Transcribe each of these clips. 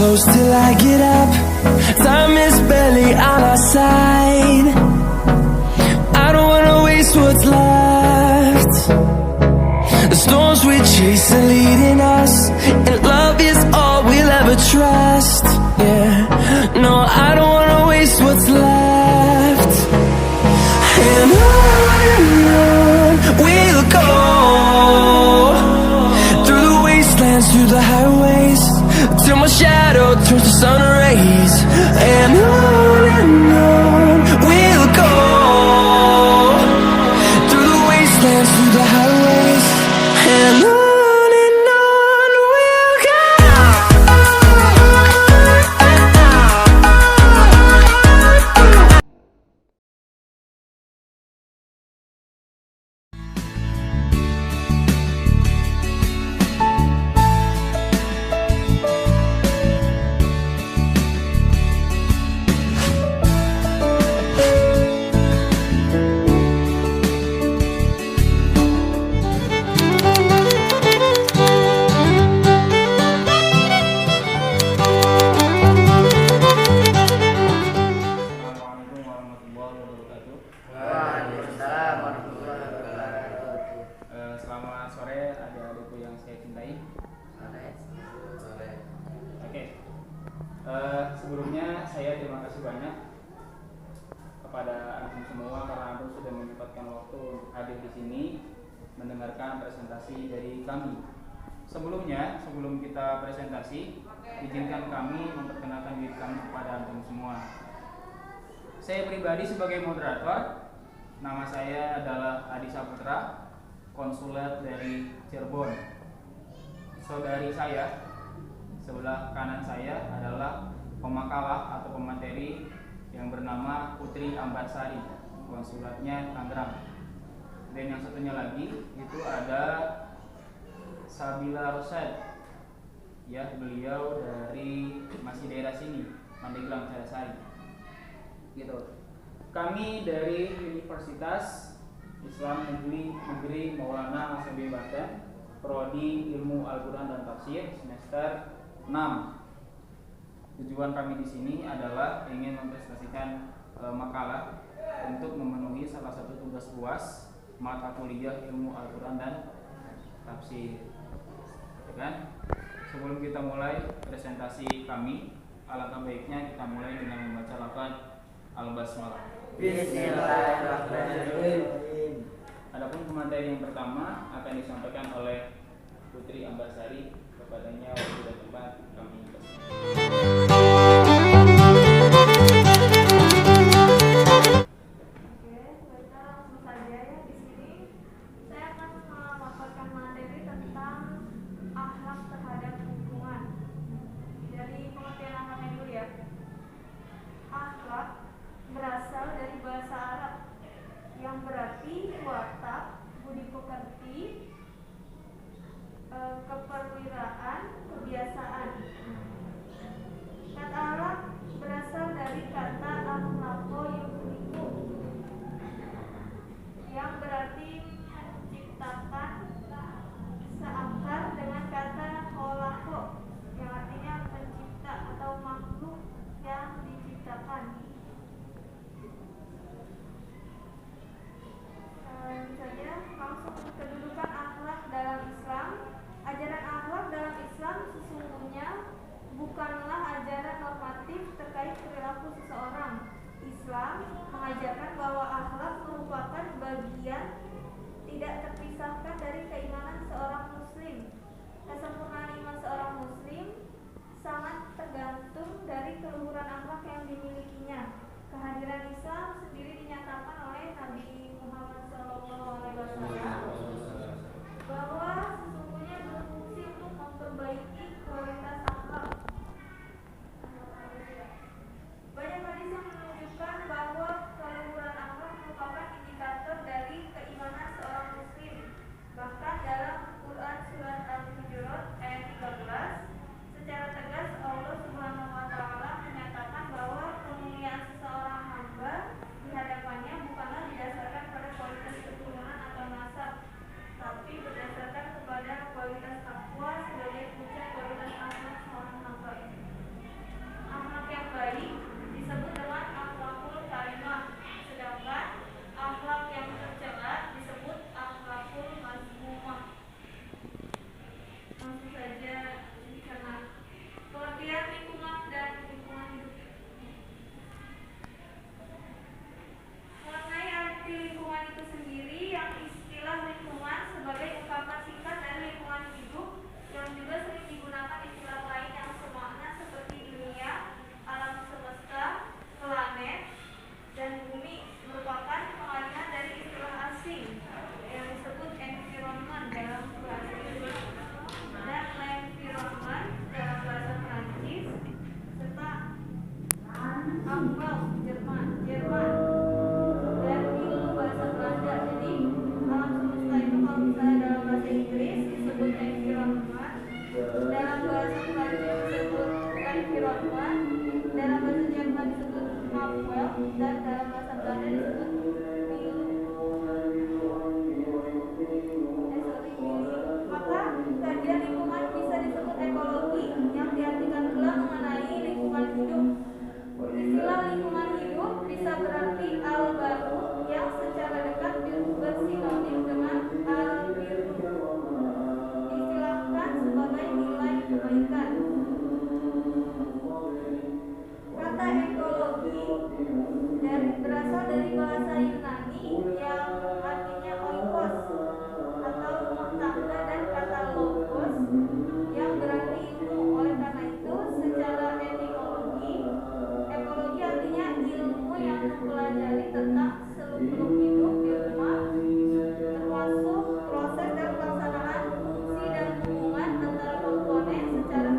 close till I get up. Time is barely on our side. I don't wanna waste what's left. The storms we chase are leading us, and love is all we'll ever trust. Yeah, no, I don't wanna waste what's left. And on we'll go, through the wastelands, through the highways, till my shadow turns to sun rays. And on we'll go, through the wastelands, through the highways, and on we'll go. Selamat sore adik-adikku yang saya cintai. Oke. Sebelumnya saya terima kasih banyak kepada antum semua karena antum sudah menyempatkan waktu hadir di sini mendengarkan presentasi dari kami. Sebelumnya, sebelum kita presentasi, izinkan kami memperkenalkan diri kami kepada antum semua. Saya pribadi sebagai moderator, nama saya adalah Adi Saputra, konsulat dari Cirebon. Saudari saya sebelah kanan saya adalah pemakalah atau pemateri yang bernama Putri Ambarsari, konsulatnya Tangerang. Dan yang satunya lagi itu ada Sabila Rosad, ya, beliau dari masih daerah sini, Pandeglang, Carasari, gitu. Kami dari Universitas Islam Negeri Maulana Asabi Banten, Prodi Ilmu Al-Quran dan Tafsir, semester 6. Tujuan kami di sini adalah ingin mempresentasikan makalah untuk memenuhi salah satu tugas UAS mata kuliah Ilmu Al-Quran dan Tafsir. Ya kan? Sebelum kita mulai presentasi kami, alangkah baiknya kita mulai dengan membaca lafaz Al-Basmalah. Bismillahirrahmanirrahim. Adapun pemateri yang pertama akan disampaikan oleh Putri Ambarsari. Kepadanya waktu dan tempat kami berasal dari bahasa Arab yang berarti watak, budi pekerti, keperwiraan, kebiasaan. Kata Arab berasal dari kata akhlaqo yukhliqu yang berarti menciptakan, seakar dengan kata kholaqo yang artinya pencipta atau makhluk yang diciptakan. Saja langsung kedudukan akhlak dalam Islam. Ajaran akhlak dalam Islam sesungguhnya bukanlah ajaran norma saja ini karena pengertian lingkungan dan lingkungan hidup. Mengenai arti lingkungan itu sendiri, yang istilah lingkungan sebagai ungkapan singkat dari lingkungan hidup yang juga sering digunakan istilah lain yang semakna seperti dunia, alam semesta, planet, dan bumi merupakan pengalihan dari istilah asing yang disebut environment dalam bahasa Inggris dan l'environnement dalam bahasa Prancis serta Umwelt Jerman dan itu bahasa Belanda. Jadi alam semesta itu kalau misalnya dalam bahasa Inggris disebut environment, dalam bahasa Prancis disebut environment, dalam bahasa Jerman disebut Umwelt, dan dalam bahasa Belanda disebut maka kajian lingkungan bisa disebut ekologi yang diartikan pula mengenai lingkungan hidup. Istilah lingkungan hidup bisa berarti al baru yang secara dekat bersinonim dengan al biru, diistilahkan sebagai nilai kebaikan. Kata ekologi berasal dari bahasa Yunani yang artinya oikos atau rumah tangga dan kata logos yang berarti ilmu. Oleh karena itu, secara etimologi, ekologi artinya ilmu yang mempelajari tentang seluk-beluk hidup di rumah, termasuk proses dan pelaksanaan fungsi dan hubungan antara komponen secara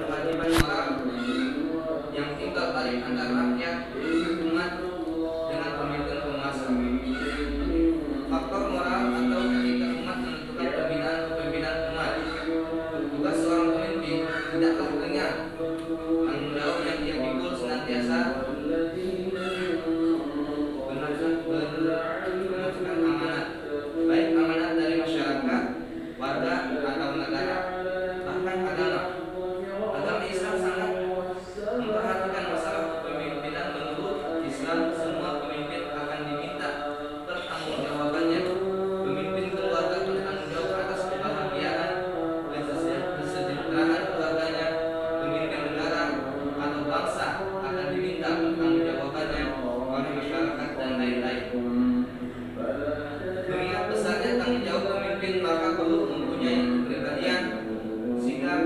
kewajiban moral yang timbal balik antara rakyat, umat dengan pemimpin penguasa. Faktor moral atau etika umat menentukan pembinaan umat. Tugas seorang pemimpin tidaklah ringan. Tanggung jawab yang dia pikul senantiasa memasukkan amanat, baik amanat dari masyarakat, warga atau negara, bahkan agama. Agama Islam sangat memperhatikan masalah kepemimpinan. Menurut Islam, semua pemimpin akan diminta pertanggungjawabannya. Pemimpin keluarga bertanggung jawab atas kebahagiaan, kesejahteraan keluarganya. Pemimpin negara atau bangsa akan diminta pertanggungjawabannya oleh masyarakat dan lain-lain. Mengingat besarnya tanggung jawab pemimpin, maka perlu mempunyai kepribadian, sikap,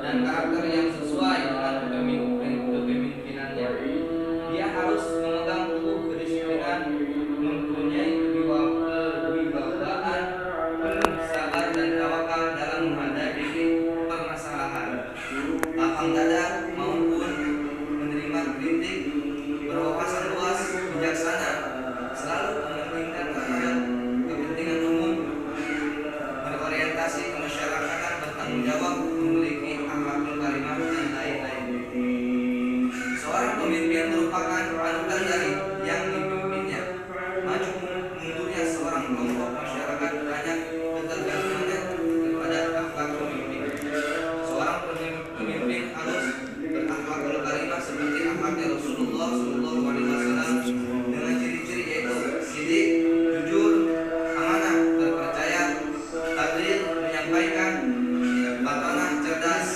dan karakter yang sesuai dengan kepemimpinannya. Dia harus memegang teguh kedisiplinan, mempunyai kewibawaan, penuh sabar dan tawakal dalam menghadapi permasalahan, lapang dada maupun menerima kritik, berwawasan luas, bijaksana, selalu mementingkan terhadap kepentingan umum, berorientasi kemasyarakatan, bertanggung jawab, memiliki akhlakul karimah dan lain-lain. Seorang pemimpin merupakan panutan dari yang dipimpinnya. Maju mundurnya seorang kelompok masyarakat banyak ketergantungannya kepada akhlak pemimpin. Seorang pemimpin harus berakhlakul karimah seperti akhlaknya Rasulullah SAW dengan ciri-ciri yaitu sidik, jujur, amanah, terpercaya, adil, menyampaikan, batanah, cerdas.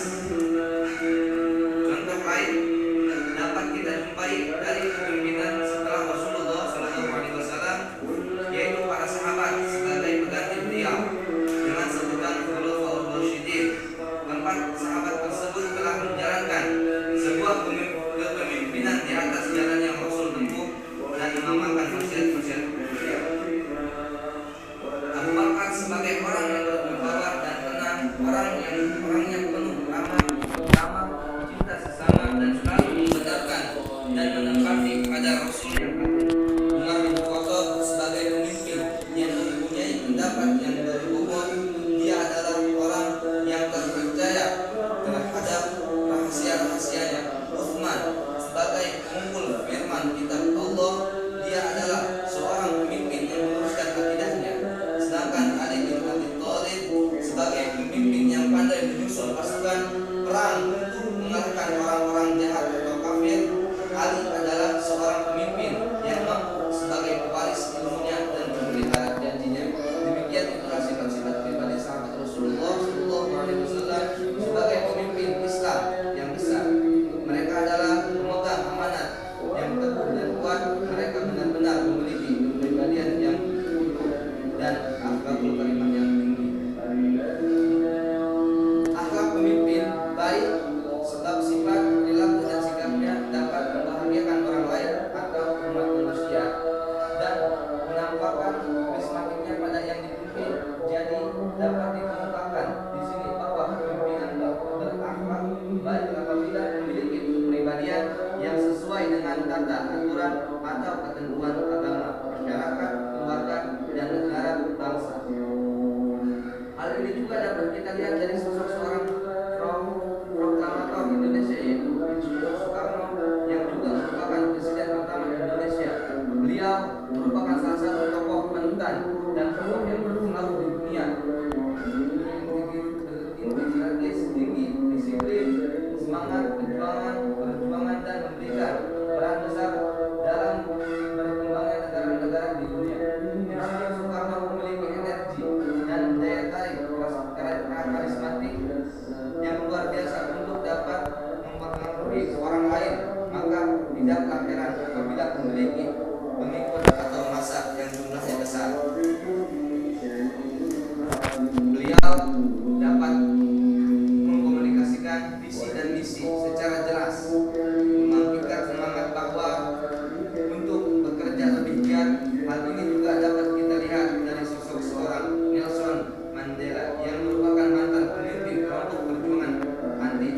Contoh lain dapat kita jumpai dari kepemimpinan setelah Rasulullah SAW, yaitu para sahabat sebagai pengganti beliau dengan sebutan Khulafaur Rasyidin. Keempat sahabat tersebut telah menjalankan sebuah kepemimpinan di atas jalan yang Rasul tempuh dan mengamalkan wasiat-wasiat beliau. Abu Bakar sebagai orang yang berwibawa dan tenang, orangnya penuh ramah, cinta sesama dan selalu membenarkan dan menempati pada Rasul yang agung. Umar bin Khattab sebagai pemimpin yang mempunyai pendapat yang berbobot. Dia adalah orang yang terpercaya terhadap rahasia-rahasianya. Utsman sebagai pengumpul firman kitab Allah. Dia adalah seorang pemimpin yang meluruskan akidahnya. Sedangkan Ali bin Abi Thalib sebagai pemimpin yang pandai menyusun pasukan perang untuk mengalahkan orang-orang jahat atau kafir. Ali adalah seorang pemimpin yang mampu sebagai pewaris ilmunya dan memelihara janjinya. Demikian itulah sifat-sifat pribadi sahabat Rasulullah SAW sebagai pemimpin Islam yang besar. Mereka adalah pemegang amanat yang teguh dan kuat. Mereka benar-benar memiliki kepribadian yang utuh dan akhlakul karimah yang tinggi. Akhlak pemimpin baik sebab sifat, perilaku dan sikapnya dapat membahagiakan orang lain atau umat manusia dan menampakkan karismatiknya pada yang dipimpin. Jadi dapat dikemukakan di sini bahwa kepemimpinan berakhlak baik apabila memiliki kepribadian yang sesuai dengan tata aturan atau ketentuan agama, masyarakat, keluarga, dan negara bangsa. Hal ini juga dapat kita lihat dari sosok seorang proklamator Indonesia yaitu Insinyur Soekarno yang juga merupakan presiden pertama Indonesia. Beliau merupakan salah satu tokoh panutan dan tokoh yang berpengaruh di dunia. Integritas tinggi, disiplin, semangat perjuangan dan memberikan peran besar dalam berkembangnya negara-negara di dunia. Insinyur Soekarno memiliki energi dan daya tarik karismatik yang luar biasa untuk dapat mempengaruhi orang lain. Maka tidaklah heran apabila memiliki pengikut atau massa yang jumlahnya besar. Beliau dapat mengkomunikasikan visi dan misi secara jelas, membangkitkan semangat bahwa untuk bekerja lebih giat. Hal ini juga dapat kita lihat dari sosok seorang Nelson Mandela yang merupakan mantan pemimpin kelompok perjuangan anti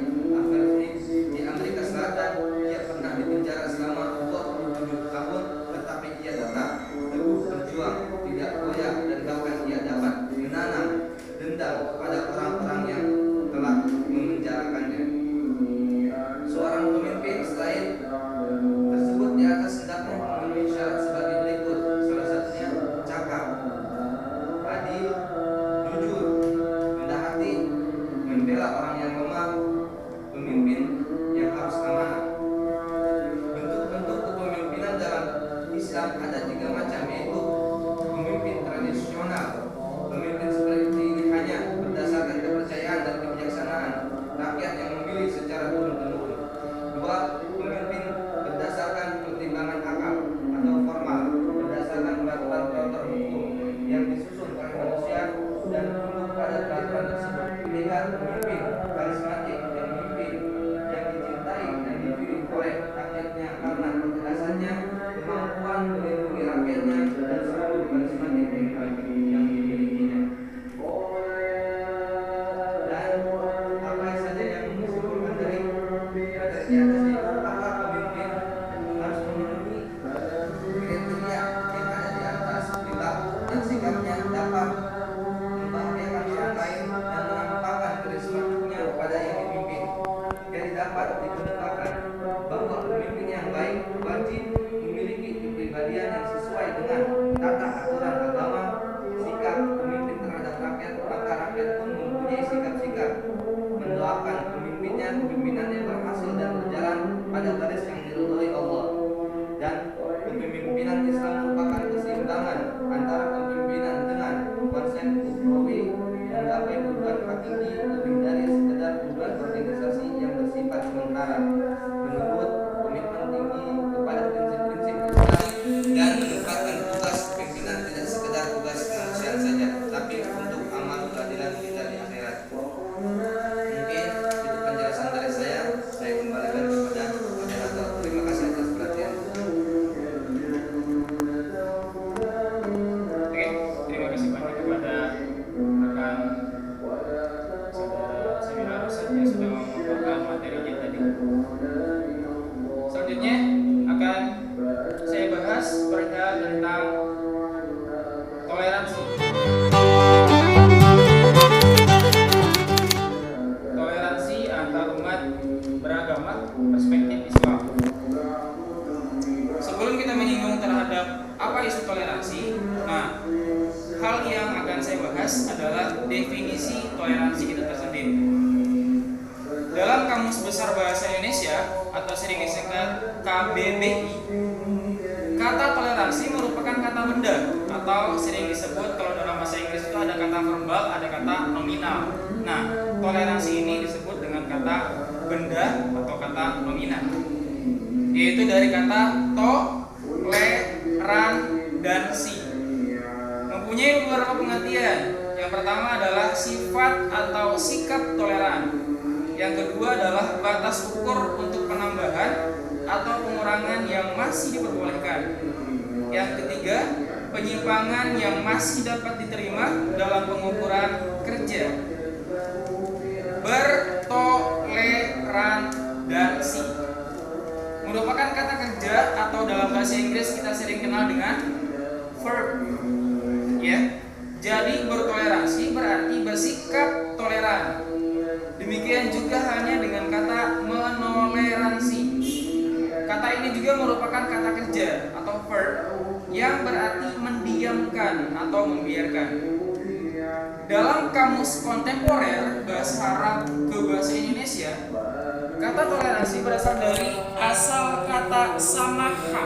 di atas itu maka pemimpin harus memenuhi kriteria yang ada di atas akhlak dan sikapnya dapat membahagiakan orang lain dan menampakkan karismatiknya kepada yang dipimpin. Jadi dapat dikemukakan bahwa pemimpin yang baik wajib memiliki kepribadian yang sesuai dengan tata aturan agama, sikap pemimpin terhadap rakyat, maka rakyat pun mempunyai sikap-sikap mendoakan pemimpinnya, kepemimpinannya berhasil dan berjalan pada garis yang diridhoi Allah. Dan kepemimpinan Islam merupakan keseimbangan antara kepemimpinan dengan konsep ukhrawi menggapai tujuan hakiki lebih dari sekedar tujuan organisasi yang bersifat sementara. Menurut komitmen tinggi kepada prinsip-prinsip Islam dan menempatkan tugas pimpinan tidak sekedar tugas kemanusiaan saja, tapi untuk amal keadilan kita di akhirat. Mungkin itu penjelasan dari saya kembalikan kepada moderator. Terima kasih atas perhatian. Oke, terima kasih banyak kepada rekan saudara Semira Rosan yang sudah memaparkan materinya tadi. Selanjutnya akan saya bahas perihal tentang toleransi. Toleransi antar umat beragama perspektif Islam. Sebelum kita menyinggung terhadap apa isu toleransi, nah, hal yang akan saya bahas adalah definisi toleransi itu tersendiri. Dalam Kamus Besar Bahasa Indonesia atau sering disingkat KBBI, kata toleransi merupakan kata benda atau sering disebut kalau dalam bahasa Inggris itu ada kata verbal, ada kata nominal. Nah, toleransi ini disebut dengan kata benda atau kata nominal, yaitu dari kata to, le, ran, dan si. Mempunyai beberapa pengertian. Yang pertama adalah sifat atau sikap toleran. Yang kedua adalah batas ukur untuk penambahan atau pengurangan yang masih diperbolehkan. Yang ketiga, penyimpangan yang masih dapat diterima dalam pengukuran kerja. Bertoleransi merupakan kata kerja atau dalam bahasa Inggris kita sering kenal dengan verb. Ya. Jadi bertoleransi berarti bersikap toleran. Demikian juga hanya dengan kata menoleransi. Kata ini juga merupakan kata kerja atau verb yang berarti mendiamkan atau membiarkan. Dalam kamus kontemporer bahasa Arab ke bahasa Indonesia, kata toleransi berasal dari asal kata samaha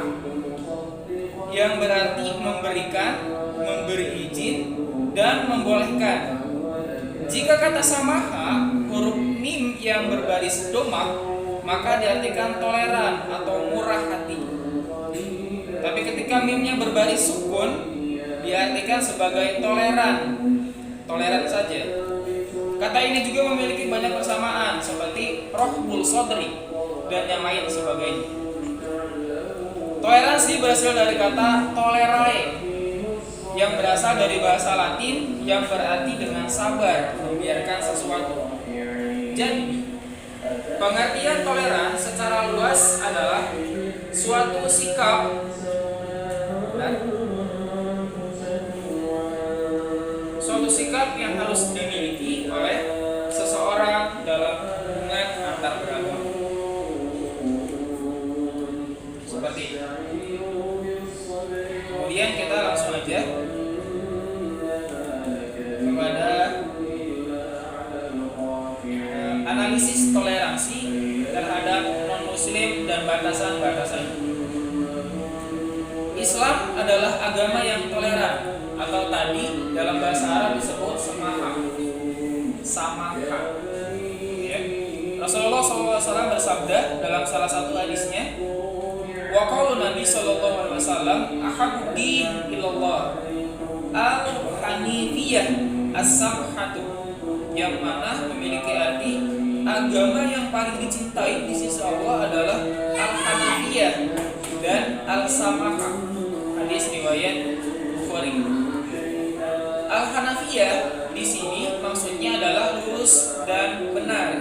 yang berarti memberikan, memberi izin, dan membolehkan. Jika kata samaha huruf mim yang berbaris domak, maka diartikan toleran atau murah hati. Tapi ketika mimnya berbaris sukun, diartikan sebagai toleran, toleran saja. Kata ini juga memiliki banyak persamaan seperti rohbul sodri dan yang lain sebagainya. Toleransi berasal dari kata tolerae yang berasal dari bahasa Latin yang berarti dengan sabar, membiarkan sesuatu. Jadi, pengertian toleran secara luas adalah suatu sikap yang harus dimiliki oleh seseorang dalam hubungan antar beragama. Seperti itu. Kemudian kita langsung aja kepada analisis toleransi terhadap non-muslim dan batasan-batasan. Islam adalah agama yang toleran atau tadi dalam bahasa Arab disebut samaha. Ya. Rasulullah SAW bersabda dalam salah satu hadisnya, wa qaulu Nabi SAW ahabbu din ilallah al-hanifiyah as-samhatu, yang mana memiliki arti agama yang paling dicintai di sisi Allah adalah al-hanifiyah dan al-samaha. Hadis riwayat Bukhari. Al-Hanafiyah di sini maksudnya adalah lurus dan benar.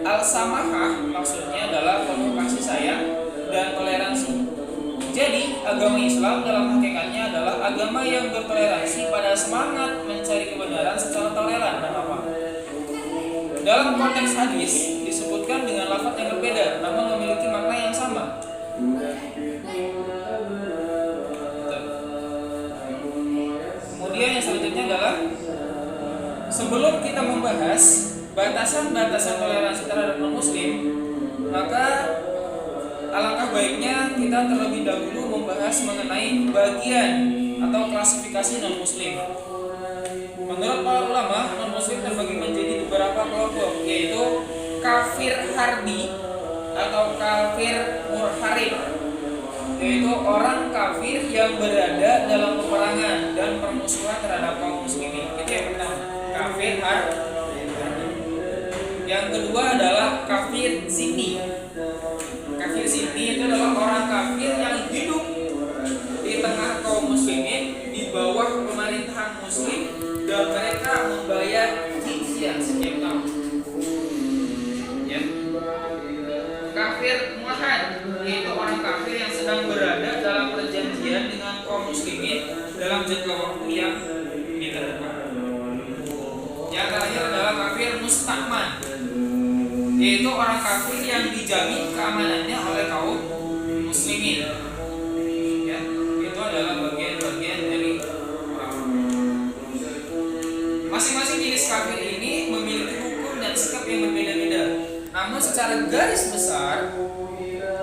Al-samahah maksudnya adalah penuh kasih sayang dan toleransi. Jadi agama Islam dalam hakikatnya adalah agama yang bertoleransi pada semangat mencari kebenaran secara toleran dan apa. Dalam konteks hadis disebutkan dengan lafaz yang berbeda namun memiliki makna yang sama. Kemudian yang selanjutnya adalah sebelum kita membahas batasan-batasan toleransi terhadap non-muslim, maka alangkah baiknya kita terlebih dahulu membahas mengenai bagian atau klasifikasi non-muslim. Menurut para ulama, non-muslim terbagi menjadi beberapa kelompok, yaitu kafir harbi atau kafir murharib, yaitu orang kafir yang berada dalam peperangan dan permusuhan terhadap kaum muslimin. Itu yang pertama, kafir harbi. Yang kedua adalah kafir zimmi. Kafir zimmi itu adalah orang kafir yang hidup di tengah kaum muslimin di bawah pemerintahan muslim dan mereka membayar jizyah setiap tahun. Ya. Kafir muahad yaitu orang kafir yang sedang berada dalam perjanjian dengan kaum muslimin dalam jangka waktu yang ditentukan. Yang terakhir adalah kafir musta'man, yaitu orang kafir yang dijamin keamanannya oleh kaum muslimin. Ya, itu adalah bagian-bagian dari masing-masing jenis kafir ini memiliki hukum dan sikap yang berbeda-beda. Namun secara garis besar,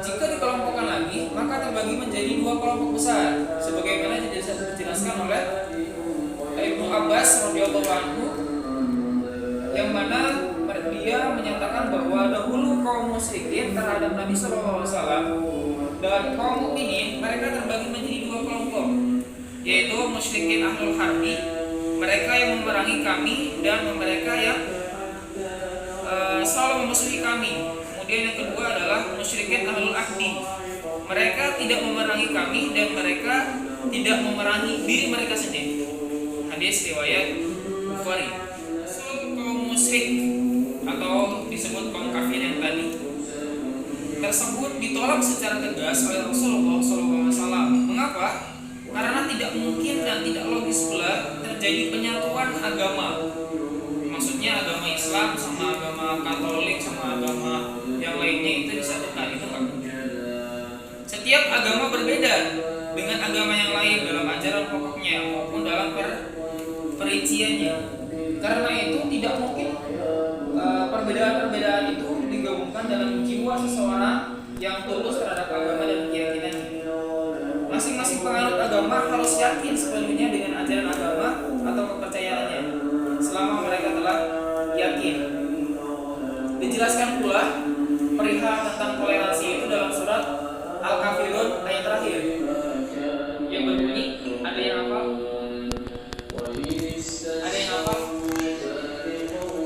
jika dikelompokkan lagi, maka terbagi menjadi dua kelompok besar, sebagaimana dijelaskan oleh Ibnu Abbas radhiyallahu anhu, yang mana dia menyatakan bahwa dahulu kaum musyrikin terhadap Nabi SAW dan kaum mukminin mereka terbagi menjadi dua kelompok, yaitu musyrikin ahlul harbi, mereka yang memerangi kami, dan mereka yang selalu memusuhi kami. Kemudian yang kedua adalah musyrikin ahlul ahdi, mereka tidak memerangi kami dan mereka tidak memerangi diri mereka sendiri. Hadis riwayat Bukhari. Kaum musyrik atau disebut kaum kafir yang tadi tersebut ditolak secara tegas oleh Rasulullah SAW. Mengapa? Karena tidak mungkin dan tidak logis pula terjadi penyatuan agama. Maksudnya agama Islam sama agama Katolik sama agama yang lainnya itu disatukan, itu nggak mungkin. Setiap agama berbeda dengan agama yang lain dalam ajaran pokoknya maupun dalam perinciannya. Karena itu tidak mungkin perbedaan-perbedaan itu digabungkan dalam jiwa seseorang yang tulus terhadap agama dan keyakinannya. Masing-masing penganut agama harus yakin sepenuhnya dengan ajaran agama atau kepercayaannya selama mereka telah yakin. Dijelaskan pula perihal tentang toleransi itu dalam surat Al-Kafirun ayat terakhir yang berbunyi, ada yang hafal? Ada yang hafal?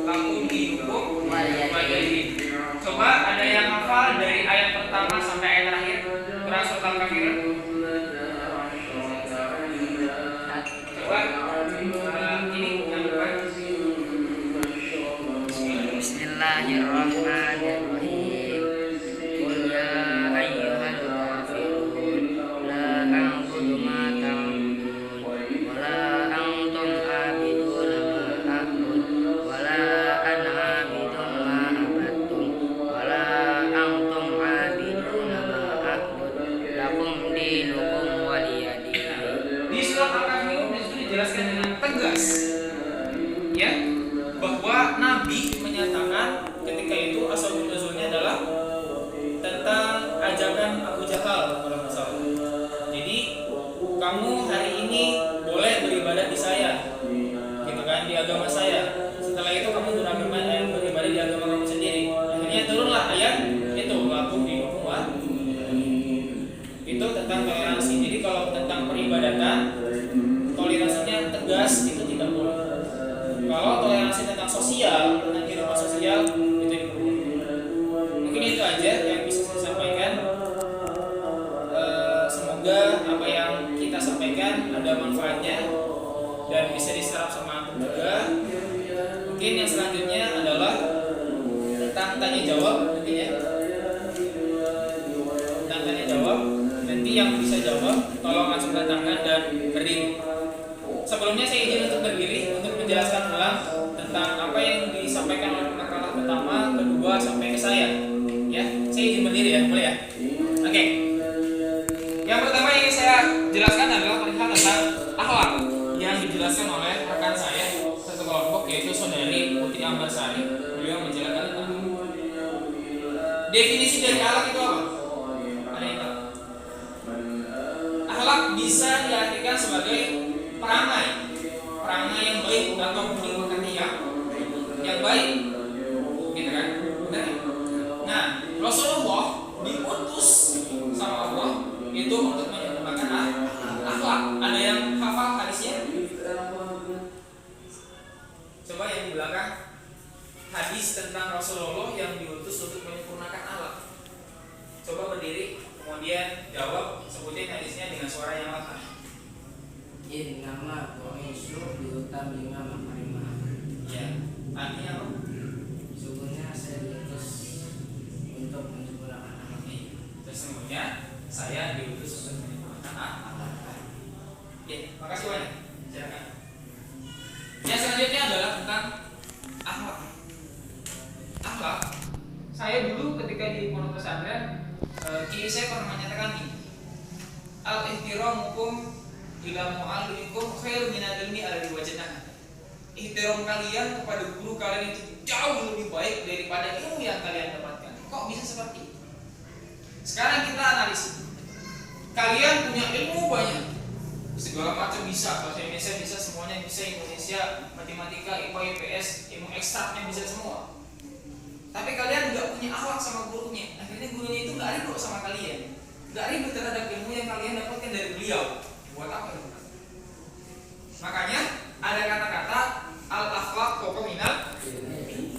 Lakum dinukum waliyadin. Coba ada yang hafal dari ayat pertama sampai ayat terakhir Quran surat Al-Kafirun? Coba ini yang depan. Bismillahirrahmanirrahim. Qul ya ayyuhal kafirun la a'budu ma ta'budun wa la antum 'abiduna ma a'bud wa la ana 'abidun ma abattum wa la antum 'abiduna ma a'bud lakum dinukum waliyadin. Di surat Al-Kafirun disitu dijelaskan dengan tegas, ya, bahwa Nabi menyatakan ketika itu asal nuzulnya adalah tentang ajakan Abu Jahal kalau nggak salah. Jadi kamu hari ini boleh beribadah di saya, gitu kan, di agama saya. Setelah itu kamu beribadah di agama kamu sendiri. Akhirnya turunlah ayat itu lakum dinukum itu tentang toleransi. Jadi kalau tentang peribadatan toleransinya tegas, itu tidak boleh. Kalau toleransi tentang sosial, tentang kehidupan sosial, itu diperbolehkan. Mungkin itu aja yang bisa saya sampaikan. Semoga apa yang kita sampaikan ada manfaatnya dan bisa diserap sama antum juga. Mungkin yang selanjutnya adalah tentang tanya jawab nanti ya. Tanya jawab. Nanti yang bisa jawab tolong acungkan tangan dan berdiri. Sebelumnya saya izin untuk berdiri untuk menjelaskan ulang tentang apa yang disampaikan oleh penakalah pertama, kedua sampai ke saya. Ya, saya izin berdiri ya, boleh ya? Oke. Yang pertama yang saya jelaskan adalah perihal tentang akhlak yang dijelaskan oleh rekan saya satu kelompok yaitu saudari Putri Ambarsari. Beliau menjelaskan tentang definisi dari akhlak itu apa? Ada yang tahu? Akhlak bisa diartikan sebagai perangai yang baik atau budi pekerti yang baik, gitu kan? Benar ya? Nah, Rasulullah diutus sama Allah itu untuk menyempurnakan akhlak. Ada yang hafal hadisnya? Coba yang di belakang, hadis tentang Rasulullah yang diutus untuk menyempurnakan akhlak. Coba berdiri, kemudian jawab, sebutin hadisnya dengan suara yang lantang. Innama bu'istu liutammima makarimah. Ya, artinya apa? Sesungguhnya saya diutus untuk menyempurnakan akhlak. Sesungguhnya saya diutus untuk menyempurnakan akhlak. Ya, makasih banyak. Silakan. Yang selanjutnya adalah tentang akhlak. Akhlak. Saya dulu ketika di pondok pesantren, kiai saya pernah menyatakan ini. Al-ihtiramukum ila mu'allimikum khairun min al-ilmi alladhi wajadnahu. Ihtiram kalian kepada guru kalian itu jauh lebih baik daripada ilmu yang kalian dapatkan. Kok bisa seperti itu? Sekarang kita analisis. Kalian punya ilmu banyak, segala macam bisa, bahasa Indonesia bisa, semuanya bisa, Indonesia, matematika, IPA, IPS, ilmu ekstraknya bisa semua. Tapi kalian nggak punya akhlak sama gurunya. Akhirnya gurunya itu nggak ribut sama kalian, nggak ribut terhadap ilmu yang kalian dapatkan dari beliau. Buat apa itu? Makanya ada kata-kata al-akhlaq fawqa minal ilmi.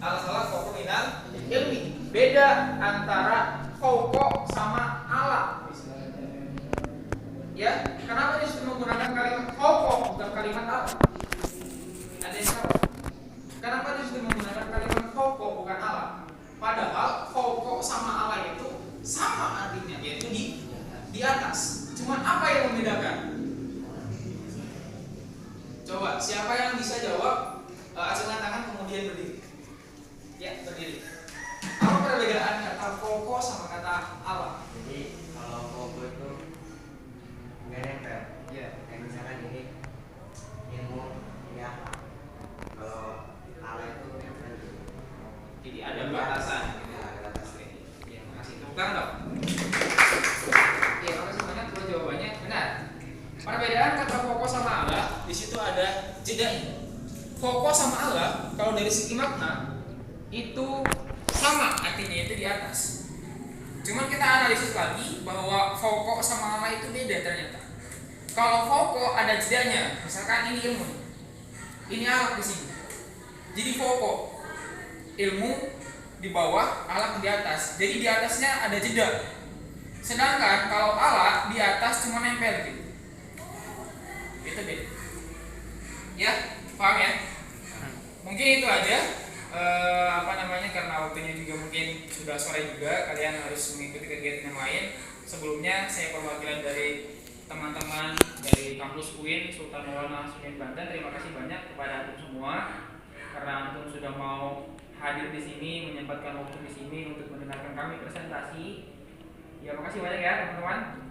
Al-akhlaq fawqa minal ilmi. Beda antara fawqa sama ala. Ya, kenapa disuruh menggunakan kalimat fawqa bukan kalimat ala? Ada yang tahu? Kenapa disuruh menggunakan kalimat fawqa bukan ala? Padahal fawqa sama ala itu sama artinya, yaitu di atas. Cuman apa yang membedakan? Coba, siapa yang bisa jawab? Acungkan tangan kemudian berdiri. Ya, berdiri. Apa perbedaan kata fawqa sama kata ala? Jadi kalau fawqa itu nggak nempel. Ya. Kayak misalkan ini ilmu ini apa? Kalau ala itu nempel. Jadi ada batasan. Ya, ada batasnya. Ya, makasih. Tepuk tangan dong. Ya, makasih banyak. Kalau jawabannya benar. Perbedaan kata fawqa sama ala, di situ ada jedanya. Fawqa sama ala, kalau dari segi makna itu sama artinya, itu di atas. Cuman kita analisis lagi bahwa fawqa sama ala itu beda ternyata. Kalau fawqa ada jedanya, misalkan ini ilmu, ini alat di sini. Jadi fawqa ilmu di bawah, alat di atas. Jadi di atasnya ada jeda. Sedangkan kalau alat di atas cuma nempel gitu. Itu beda. Ya, paham ya? Mungkin itu aja. Karena waktunya juga mungkin sudah sore juga, kalian harus mengikuti kegiatan yang lain. Sebelumnya saya perwakilan dari teman-teman dari kampus UIN Sultan Maulana Hasanuddin Banten, terima kasih banyak kepada antum semua karena antum sudah mau hadir di sini, menyempatkan waktu di sini untuk mendengarkan kami presentasi. Ya, makasih banyak ya teman-teman.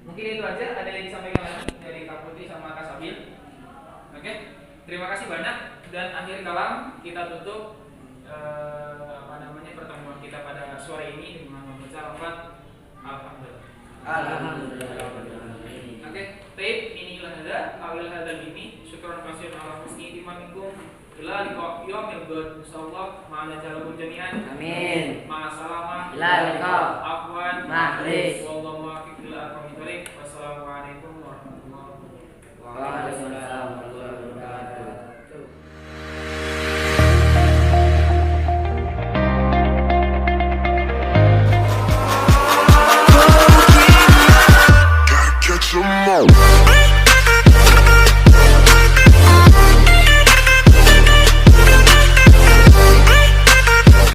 Mungkin itu aja. Ada yang disampaikan lagi dari Kak Putri sama Kak Sabil? Oke, terima kasih banyak. Dan akhir kalam kita tutup pertemuan kita pada sore ini dengan membaca lafaz alhamdulillah. Oke, baik, ini hadza awil hadzal ini syukran kasiran ala husni imanikum ila liqa yaumil ghad insyaallah ma'ana jalakum jami'an. Amin. Ma'assalamah. Ila liqa. Afwan. Ma'ris. Wallahu